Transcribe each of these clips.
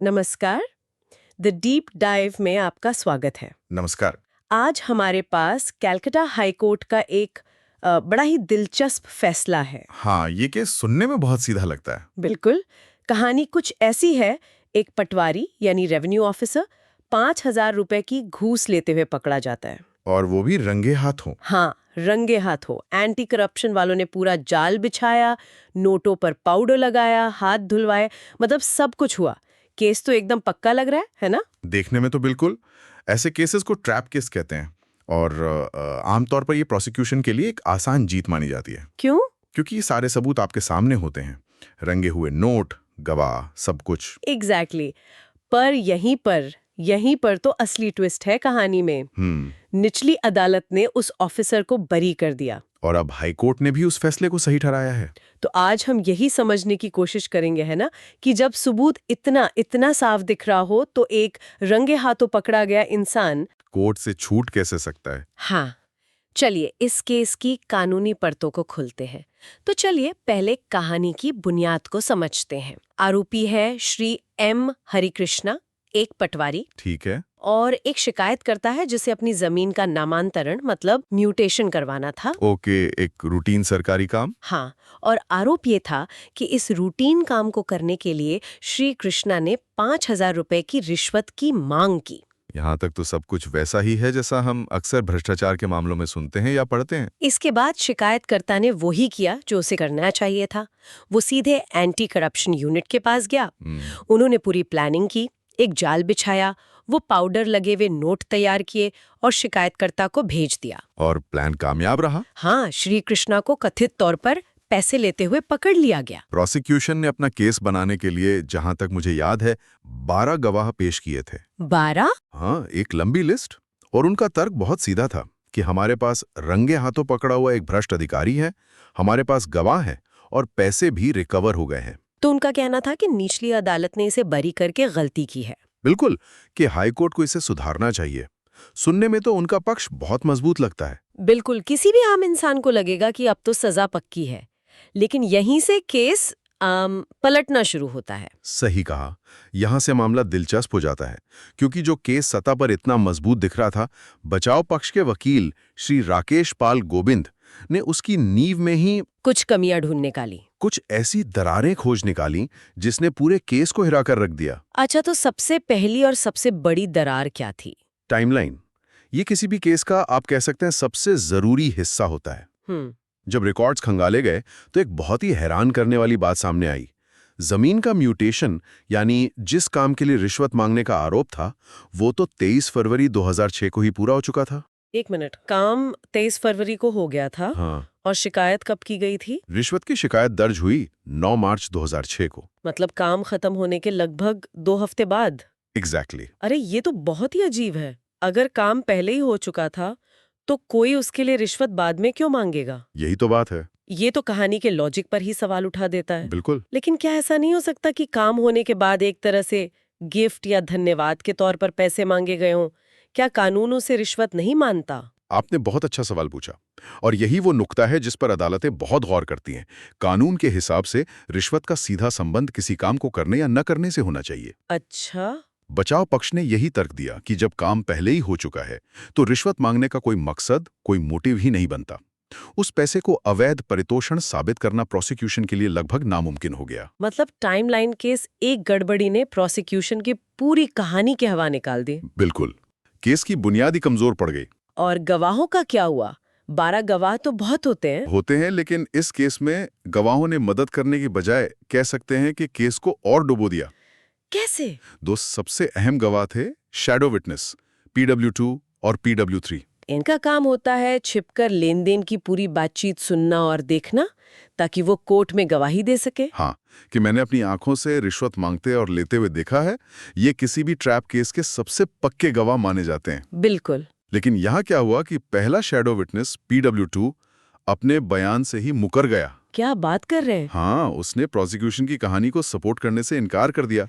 नमस्कार। The deep dive में आपका स्वागत है। नमस्कार। आज हमारे पास कैलकाटा हाई कोर्ट का एक बड़ा ही दिलचस्प फैसला है। हाँ, ये केस सुनने में बहुत सीधा लगता है। बिल्कुल। कहानी कुछ ऐसी है, एक पटवारी यानी रेवेन्यू ऑफिसर 5,000 रुपए की घूस लेते हुए पकड़ा जाता है। और वो भी रंगे हाथों। हाँ, रंगे हाथों। एंटी करप्शन वालों ने पूरा जाल बिछाया, नोटों पर पाउडर लगाया, हाथ धुलवाए, मतलब सब कुछ हुआ। केस तो एकदम पक्का लग रहा है ना? देखने में तो बिल्कुल। ऐसे केसेस को ट्रैप केस कहते हैं और आमतौर पर ये प्रोसिक्यूशन के लिए एक आसान जीत मानी जाती है। क्यों? क्योंकि ये सारे सबूत आपके सामने होते हैं, रंगे हुए नोट, गवाह, सब कुछ। एग्जैक्टली। पर यहीं पर तो असली ट्विस्ट है कहानी में। निचली अदालत ने उस ऑफिसर को बरी कर दिया। और अब हाई कोर्ट ने भी उस फैसले को सही ठहराया है। तो आज हम यही समझने की कोशिश करेंगे, है ना, कि जब सबूत इतना इतना साफ दिख रहा हो तो एक रंगे हाथों पकड़ा गया इंसान कोर्ट से छूट कैसे सकता है। हाँ, चलिए इस केस की कानूनी परतों को खोलते हैं। तो चलिए पहले कहानी की बुनियाद को समझते हैं। आरोपी है श्री एम हरिकृष्णा, एक पटवारी। ठीक है। और एक शिकायत करता है जिसे अपनी जमीन का नामांतरण मतलब म्यूटेशन करवाना था। ओके, एक रूटीन सरकारी काम। हाँ, और आरोप ये था कि इस रूटीन काम को करने के लिए श्री कृष्णा ने 5,000 रुपए की रिश्वत की मांग की। यहाँ तक तो सब कुछ वैसा ही है जैसा हम अक्सर भ्रष्टाचार के मामलों में सुनते हैं या पढ़ते हैं। इसके बाद शिकायतकर्ता ने वही किया जो उसे करना चाहिए था। वो सीधे एंटी करप्शन यूनिट के पास गया। उन्होंने पूरी प्लानिंग की, एक जाल बिछाया, वो पाउडर लगे हुए नोट तैयार किए और शिकायतकर्ता को भेज दिया। और प्लान कामयाब रहा। हाँ, श्री कृष्णा को कथित तौर पर पैसे लेते हुए पकड़ लिया गया। प्रोसिक्यूशन ने अपना केस बनाने के लिए, जहां तक मुझे याद है, 12 गवाह पेश किए थे। 12? हाँ, एक लंबी लिस्ट। और उनका तर्क बहुत सीधा था कि हमारे पास रंगे हाथों पकड़ा हुआ एक भ्रष्ट अधिकारी है, हमारे पास गवाह है और पैसे भी रिकवर हो गए हैं। तो उनका कहना था कि निचली अदालत ने इसे बरी करके गलती की है। बिल्कुल, कि हाईकोर्ट को इसे सुधारना चाहिए। सुनने में तो उनका पक्ष बहुत मजबूत लगता है। बिल्कुल, किसी भी आम इंसान को लगेगा कि अब तो सजा पक्की है। लेकिन यहीं से केस पलटना शुरू होता है। सही कहा। यहां से मामला दिलचस्प हो जाता है, क्योंकि जो केस सतह पर इतना मजबूत दिख रहा था, बचाव पक्ष के वकील श्री राकेश पाल गोविंद ने उसकी नींव में ही कुछ कमियां ढूंढ निकाली। कुछ ऐसी दरारें खोज निकाली जिसने पूरे केस को हिला कर रख दिया। अच्छा, तो सबसे पहली और सबसे बड़ी दरार क्या थी? टाइमलाइन। ये किसी भी केस का, आप कह सकते हैं, सबसे जरूरी हिस्सा होता है। जब रिकॉर्ड्स खंगाले गए तो एक बहुत ही हैरान करने वाली बात सामने आई। जमीन का म्यूटेशन, यानी जिस काम के लिए रिश्वत मांगने का आरोप था, वो तो 23 फरवरी 2006 को ही पूरा हो चुका था। एक मिनट, काम 23 फरवरी को हो गया था। हाँ। और शिकायत कब की गई थी? रिश्वत की शिकायत दर्ज हुई 9 मार्च 2006 को। मतलब काम खत्म होने के लगभग 2 हफ्ते बाद। एग्जैक्टली। अरे ये तो बहुत ही अजीब है। अगर काम पहले ही हो चुका था तो कोई उसके लिए रिश्वत बाद में क्यों मांगेगा? यही तो बात है। ये तो कहानी के लॉजिक पर ही सवाल उठा देता है। बिल्कुल। लेकिन क्या ऐसा नहीं हो सकता कि काम होने के बाद एक तरह से गिफ्ट या धन्यवाद के तौर पर पैसे मांगे गए हों? क्या कानून उसे रिश्वत नहीं मानता? आपने बहुत अच्छा सवाल पूछा, और यही वो नुक्ता है जिस पर अदालतें बहुत गौर करती हैं। कानून के हिसाब से रिश्वत का सीधा संबंध किसी काम को करने या न करने से होना चाहिए। अच्छा। बचाव पक्ष ने यही तर्क दिया कि जब काम पहले ही हो चुका है तो रिश्वत मांगने का कोई मकसद, कोई मोटिव ही नहीं बनता। उस पैसे को अवैध परितोषण साबित करना प्रोसिक्यूशन के लिए लगभग नामुमकिन हो गया। मतलब टाइमलाइन केस एक गड़बड़ी ने प्रोसिक्यूशन की पूरी कहानी के हवा निकाल दी। बिल्कुल। केस की बुनियादी कमजोर पड़ गई। और गवाहों का क्या हुआ? 12 गवाह तो बहुत होते हैं। लेकिन इस केस में गवाहों ने मदद करने की बजाय, कह सकते हैं कि केस को और डुबो दिया। कैसे? दो सबसे अहम गवाह थे शैडो विटनेस, PW2 और PW3। इनका काम होता है छिपकर लेन देन की पूरी बातचीत सुनना और देखना, ताकि वो कोर्ट में गवाही दे सके। हाँ, कि मैंने अपनी आंखों से रिश्वत मांगते और लेते हुए देखा है। ये किसी भी ट्रैप केस के सबसे पक्के गवाह माने जाते हैं। बिल्कुल। लेकिन यहाँ क्या हुआ कि पहला शैडो विटनेस PW2 अपने बयान से ही मुकर गया। क्या बात कर रहे हैं? हाँ, उसने प्रोसिक्यूशन की कहानी को सपोर्ट करने से इनकार कर दिया।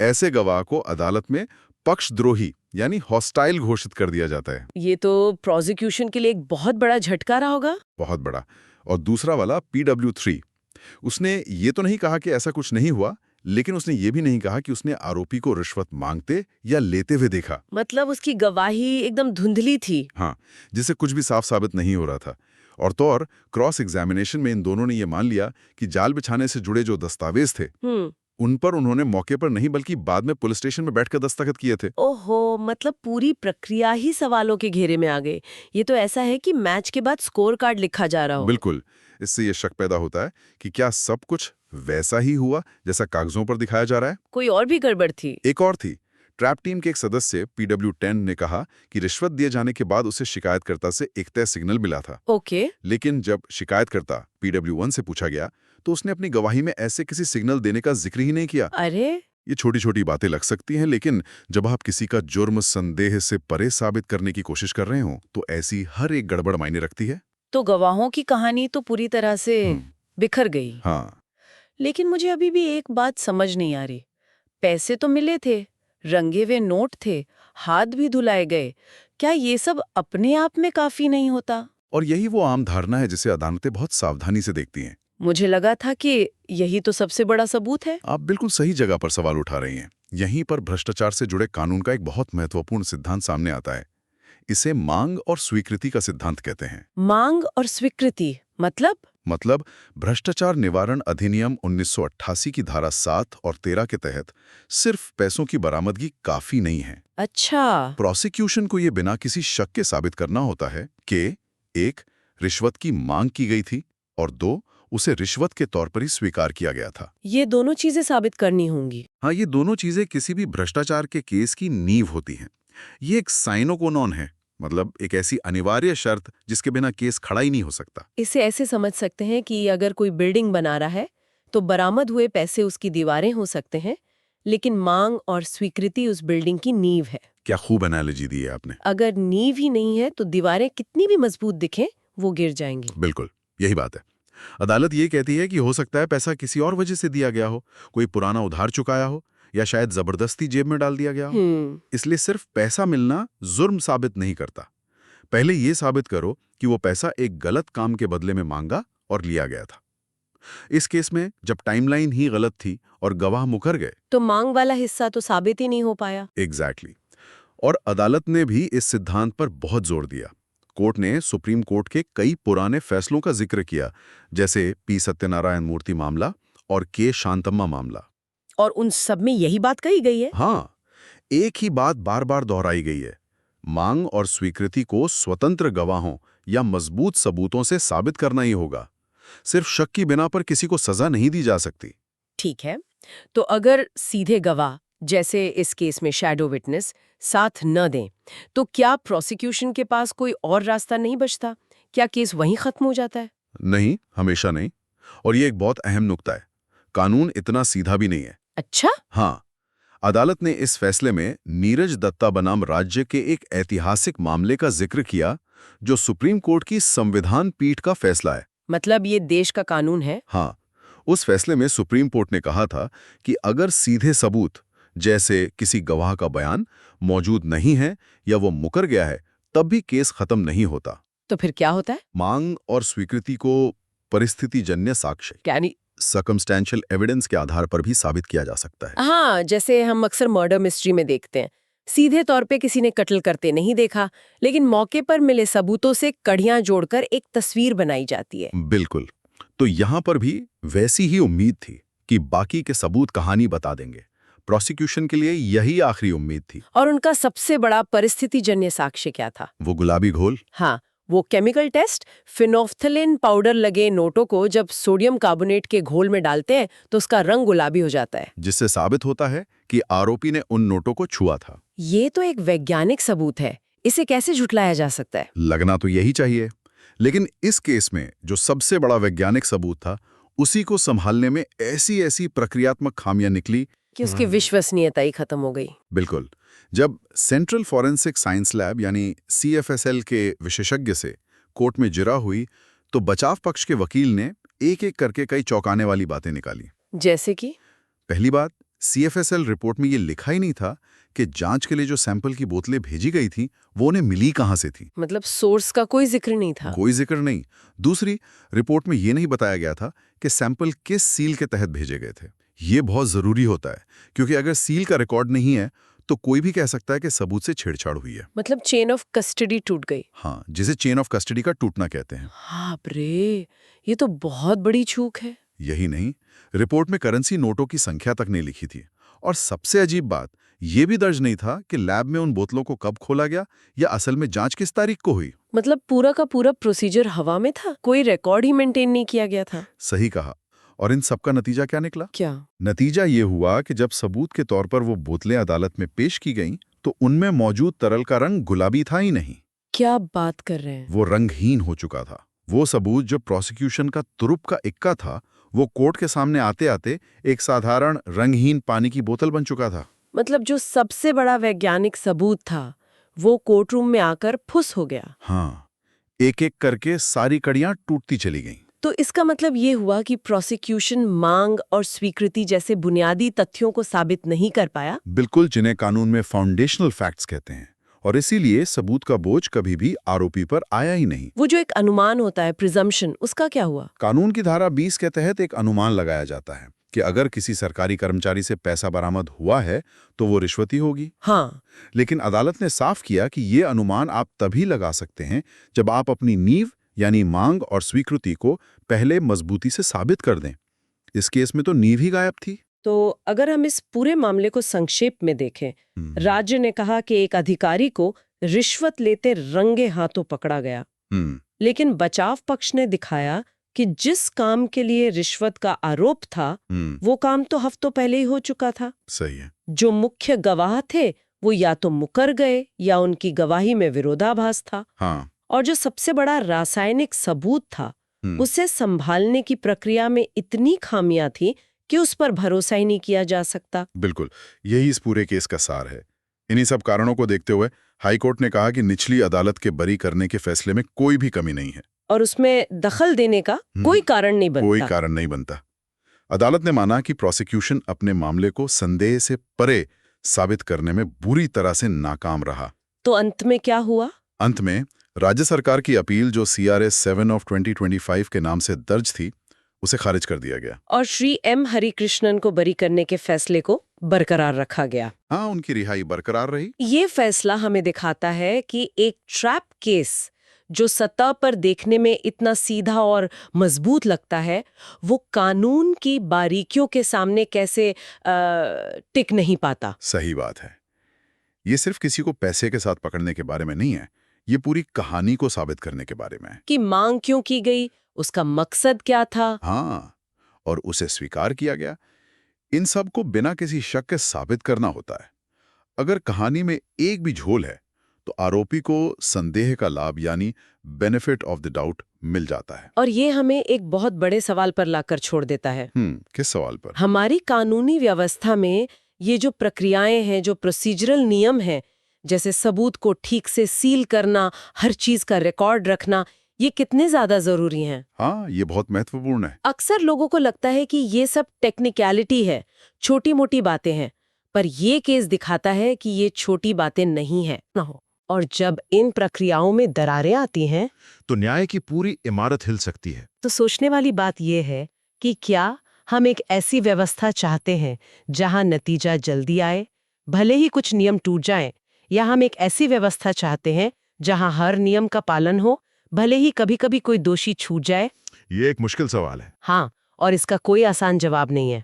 ऐसे गवाह को अदालत में पक्षद्रोही यानी हॉस्टाइल घोषित कर दिया जाता है। ये तो प्रोसिक्यूशन के लिए एक बहुत बड़ा झटका रहा होगा। बहुत बड़ा। और दूसरा वाला PW3, उसने ये तो नहीं कहा कि ऐसा कुछ नहीं हुआ, लेकिन उसने ये भी नहीं कहा कि उसने आरोपी को रिश्वत मांगते या लेते हुए देखा। मतलब उसकी गवाही एकदम धुंधली थी। हाँ, जिससे कुछ भी साफ साबित नहीं हो रहा था। और तो और क्रॉस एग्जामिनेशन में इन दोनों ने ये मान लिया कि जाल बिछाने से जुड़े जो दस्तावेज थे उन पर उन्होंने मौके पर नहीं बल्कि बाद में पुलिस स्टेशन में बैठकर दस्तखत किए थे। ओहो, मतलब पूरी प्रक्रिया ही सवालों के घेरे में आ गई। ये तो ऐसा है कि मैच के बाद स्कोर कार्ड लिखा जा रहा हो। बिल्कुल। इससे ये शक पैदा होता है कि क्या सब कुछ वैसा ही हुआ जैसा कागजों पर दिखाया जा रहा है। कोई और भी गड़बड़ थी? एक और थी। ट्रैप टीम के एक सदस्य PW10 ने कहा कि रिश्वत दिए जाने के बाद उसे शिकायतकर्ता से एक तय सिग्नल मिला था। ओके। लेकिन जब शिकायतकर्ता PW1 से पूछा गया तो उसने अपनी गवाही में ऐसे किसी सिग्नल देने का जिक्र ही नहीं किया। अरे, ये छोटी छोटी बातें लग सकती हैं, लेकिन जब आप किसी का जुर्म संदेह से परे साबित करने की कोशिश कर रहे हो तो ऐसी हर एक गड़बड़ मायने रखती है। तो गवाहों की कहानी तो पूरी तरह से बिखर गई। हाँ, लेकिन मुझे अभी भी एक बात समझ नहीं आ रही। पैसे तो मिले थे, रंगे हुए नोट थे, हाथ भी धुलाए गए। क्या ये सब अपने आप में काफी नहीं होता? और यही वो आम धारणा है जिसे अदालतें बहुत सावधानी से देखती हैं। मुझे लगा था कि यही तो सबसे बड़ा सबूत है। आप बिल्कुल सही जगह पर सवाल उठा रही हैं। यहीं पर भ्रष्टाचार से जुड़े कानून का एक बहुत महत्वपूर्ण सिद्धांत सामने आता है। इसे मांग और स्वीकृति का सिद्धांत कहते हैं। मांग और स्वीकृति मतलब भ्रष्टाचार निवारण अधिनियम 1988 की धारा 7 और 13 के तहत सिर्फ पैसों की बरामदगी काफी नहीं है। अच्छा। प्रोसिक्यूशन को ये बिना किसी शक के साबित करना होता है कि 1. रिश्वत की मांग की गई थी और 2. उसे रिश्वत के तौर पर ही स्वीकार किया गया था। ये दोनों चीजें साबित करनी होंगी। हाँ, ये दोनों चीजें किसी भी भ्रष्टाचार के केस की नींव होती हैं। ये एक साइनो को नॉन है, मतलब एक ऐसी अनिवार्य शर्त जिसके बिना केस खड़ा ही नहीं हो सकता। इसे ऐसे समझ सकते हैं कि अगर कोई बिल्डिंग बना रहा है तो बरामद हुए पैसे उसकी दीवारें हो सकते हैं, लेकिन मांग और स्वीकृति उस बिल्डिंग की नींव है। क्या खूब एनालॉजी दी है आपने। अगर नींव ही नहीं है तो दीवारें कितनी भी मजबूत दिखें वो गिर जाएंगी। बिल्कुल, यही बात है। अदालत ये कहती है कि हो सकता है पैसा किसी और वजह से दिया गया हो, कोई पुराना उधार चुकाया हो या शायद जबरदस्ती जेब में डाल दिया गया हो। इसलिए सिर्फ पैसा मिलना जुर्म साबित नहीं करता। पहले ये साबित करो कि वो पैसा एक गलत काम के बदले में मांगा और लिया गया था। इस केस में जब टाइमलाइन ही गलत थी और गवाह मुकर गए तो मांग वाला हिस्सा तो साबित ही नहीं हो पाया। एग्जैक्टली। और अदालत ने भी इस सिद्धांत पर बहुत जोर दिया। कोर्ट ने सुप्रीम कोर्ट के कई पुराने फैसलों का जिक्र किया, जैसे P. सत्यनारायण मूर्ति मामला और K. शांतम्मा मामला। और उन सब में यही बात कही गई है। हाँ, एक ही बात बार बार दोहराई गई है। मांग और स्वीकृति को स्वतंत्र गवाहों या मजबूत सबूतों से साबित करना ही होगा। सिर्फ शक की बिना पर किसी को सजा नहीं दी जा सकती। ठीक है, तो अगर सीधे गवाह, जैसे इस केस में शैडो विटनेस, साथ न दें तो क्या प्रोसिक्यूशन के पास कोई और रास्ता नहीं बचता? क्या केस वहीं खत्म हो जाता है? नहीं, हमेशा नहीं। और ये एक बहुत अहम नुक्ता है। कानून इतना सीधा भी नहीं है। अच्छा? हाँ, अदालत ने इस फैसले में नीरज दत्ता बनाम राज्य के एक ऐतिहासिक मामले का जिक्र किया, जो सुप्रीम कोर्ट की संविधान पीठ का फैसला है। मतलब ये देश का कानून है? हाँ, उस फैसले में सुप्रीम कोर्ट ने कहा था कि अगर सीधे सबूत, जैसे किसी गवाह का बयान, मौजूद नहीं है या वो मुकर गया है, तब भी केस खत्म नहीं होता। तो फिर क्या होता है? मांग और स्वीकृति को परिस्थितिजन्य साक्ष्य, यानी सर्कमस्टेंशियल एविडेंस के आधार पर भी साबित किया जा सकता है। हाँ, जैसे हम अक्सर मर्डर मिस्ट्री में देखते हैं। सीधे तौर पे किसी ने कत्ल करते नहीं देखा, लेकिन मौके पर मिले सबूतों से कड़ियां जोड़कर एक तस्वीर बनाई जाती है। बिल्कुल। तो यहां पर भी वैसी ही उम्मीद थी कि बाकी के सबूत कहानी बता देंगे। प्रोसिक्यूशन के लिए यही आखिरी उम्मीद थी। और उनका सबसे बड़ा परिस्थितिजन्य साक्ष्य क्या था? वो गुलाबी घोल। हाँ, वो केमिकल टेस्ट। फिनोफ्थलीन पाउडर लगे नोटों को जब सोडियम कार्बोनेट के घोल में डालते हैं तो उसका रंग गुलाबी हो जाता है, जिससे साबित होता है कि आरोपी ने उन नोटों को छुआ था। ये तो एक वैज्ञानिक सबूत है। इसे कैसे झुठलाया जा सकता है? लगना तो यही चाहिए। लेकिन इस केस में जो सबसे बड़ा वैज्ञानिक सबूत था, उसी को संभालने में ऐसी ऐसी प्रक्रियात्मक खामियां निकली कि उसकी विश्वसनीयता ही खत्म हो गई। बिल्कुल। जब सेंट्रल फॉरेंसिक साइंस लैब यानी CFSL के विशेषज्ञ से कोर्ट में जिरा हुई, तो बचाव पक्ष के वकील ने एक एक करके कई चौंकाने वाली बातें निकाली। जैसे कि पहली बात, CFSL रिपोर्ट में ये लिखा ही नहीं था कि जांच के लिए जो सैंपल की बोतलें भेजी गई थी वो उन्हें मिली कहां से थी। मतलब सोर्स का कोई जिक्र नहीं था। कोई जिक्र नहीं। दूसरी, रिपोर्ट में ये नहीं बताया गया था कि सैंपल किस सील के तहत भेजे गए थे। ये बहुत जरूरी होता है, क्योंकि अगर सील का रिकॉर्ड नहीं है तो कोई भी कह सकता है कि सबूत से छेड़छाड़ हुई है। मतलब चेन ऑफ कस्टडी टूट गई। हाँ, जिसे चेन ऑफ कस्टडी का टूटना कहते हैं। बाप रे, ये तो बहुत बड़ी चूक है। यही नहीं, रिपोर्ट में करेंसी नोटों की संख्या तक नहीं लिखी थी। और सबसे अजीब बात, ये भी दर्ज नहीं था कि लैब में उन बोतलों को कब खोला गया या असल में जांच किस तारीख को हुई। मतलब पूरा का पूरा प्रोसीजर हवा में था, कोई रिकॉर्ड ही मेंटेन नहीं किया गया था। सही कहा। और इन सब का नतीजा क्या निकला? क्या? नतीजा ये हुआ कि जब सबूत के तौर पर वो बोतलें अदालत में पेश की गईं, तो उनमें मौजूद तरल का रंग गुलाबी था ही नहीं। क्या बात कर रहे हैं? वो रंगहीन हो चुका था। वो सबूत जो प्रोसिक्यूशन का तुरुप का इक्का था, वो कोर्ट के सामने आते आते एक साधारण रंगहीन पानी की बोतल बन चुका था। मतलब जो सबसे बड़ा वैज्ञानिक सबूत था, वो कोर्ट रूम में आकर फुस हो गया। हाँ, एक एक करके सारी कड़ियां टूटती चली गईं। तो इसका मतलब ये हुआ कि प्रोसिक्यूशन मांग और स्वीकृति जैसे बुनियादी तथ्यों को साबित नहीं कर पाया। बिल्कुल, जिन्हें कानून में फाउंडेशनल फैक्ट्स कहते हैं। और इसीलिए सबूत का बोझ कभी भी आरोपी पर आया ही नहीं। वो जो एक अनुमान होता है, प्रिजम्पशन, उसका क्या हुआ? कानून की धारा 20 के तहत एक अनुमान लगाया जाता है कि अगर किसी सरकारी कर्मचारी से पैसा बरामद हुआ है तो वो रिश्वत ही होगी। हाँ, लेकिन अदालत ने साफ किया कि ये अनुमान आप तभी लगा सकते हैं जब आप अपनी नींव यानी मांग और स्वीकृति को पहले मजबूती से साबित कर दें। इस केस में तो नींव ही गायब थी। तो अगर हम इस पूरे मामले को संक्षेप में देखें, राज्य ने कहा कि एक अधिकारी को रिश्वत लेते रंगे हाथों पकड़ा गया, लेकिन बचाव पक्ष ने दिखाया कि जिस काम के लिए रिश्वत का आरोप था, वो काम तो हफ्तों पहले ही हो चुका था। सही है। जो मुख्य गवाह थे वो या तो मुकर गए या उनकी गवाही में विरोधाभास था। हाँ। और जो सबसे बड़ा रासायनिक सबूत था, उसे संभालने की प्रक्रिया में इतनी खामियां थी कि उस पर भरोसा ही नहीं किया जा सकता। बिल्कुल, यही इस पूरे केस का सार है। इन्हीं सब कारणों को देखते हुए हाईकोर्ट ने कहा कि निचली अदालत के बरी करने के फैसले में कोई भी कमी नहीं है और उसमें दखल देने का कोई कारण नहीं बनता। कोई कारण नहीं बनता। अदालत ने माना कि प्रोसिक्यूशन अपने मामले को संदेह से परे साबित करने में बुरी तरह से नाकाम रहा। तो अंत में क्या हुआ? अंत में राज्य सरकार की अपील जो CRS 7 ऑफ 2025 के नाम से दर्ज थी, उसे खारिज कर दिया गया और श्री M हरिकृष्णन को बरी करने के फैसले को बरकरार रखा गया। हाँ, उनकी रिहाई बरकरार रही। ये फैसला हमें दिखाता है कि एक ट्रैप केस जो सतह पर देखने में इतना सीधा और मजबूत लगता है, वो कानून की बारीकियों के सामने कैसे टिक नहीं पाता। सही बात है। ये सिर्फ किसी को पैसे के साथ पकड़ने के बारे में नहीं है, ये पूरी कहानी को साबित करने के बारे में है कि मांग क्यों की गई, उसका मकसद क्या था। हाँ, और उसे स्वीकार किया गया। इन सब को बिना किसी शक के साबित करना होता है। अगर कहानी में एक भी झोल है तो आरोपी को संदेह का लाभ यानी बेनिफिट ऑफ द डाउट मिल जाता है। और ये हमें एक बहुत बड़े सवाल पर लाकर छोड़ देता है। किस सवाल पर? हमारी कानूनी व्यवस्था में ये जो प्रक्रियाएं हैं, जो प्रोसीजरल नियम हैं, जैसे सबूत को ठीक से सील करना, हर चीज का रिकॉर्ड रखना, ये कितने ज्यादा जरूरी हैं। हाँ, ये बहुत महत्वपूर्ण है। अक्सर लोगों को लगता है कि ये सब टेक्निकलिटी है, छोटी मोटी बातें हैं, पर ये केस दिखाता है कि ये छोटी बातें नहीं है। और जब इन प्रक्रियाओं में दरारें आती हैं तो न्याय की पूरी इमारत हिल सकती है। तो सोचने वाली बात यह है कि क्या हम एक ऐसी व्यवस्था चाहते हैं जहां नतीजा जल्दी आए, भले ही कुछ नियम टूट जाएं, या हम एक ऐसी व्यवस्था चाहते हैं जहां हर नियम का पालन हो, भले ही कभी-कभी कोई दोषी छूट जाए? ये एक मुश्किल सवाल है। हाँ, और इसका कोई आसान जवाब नहीं है।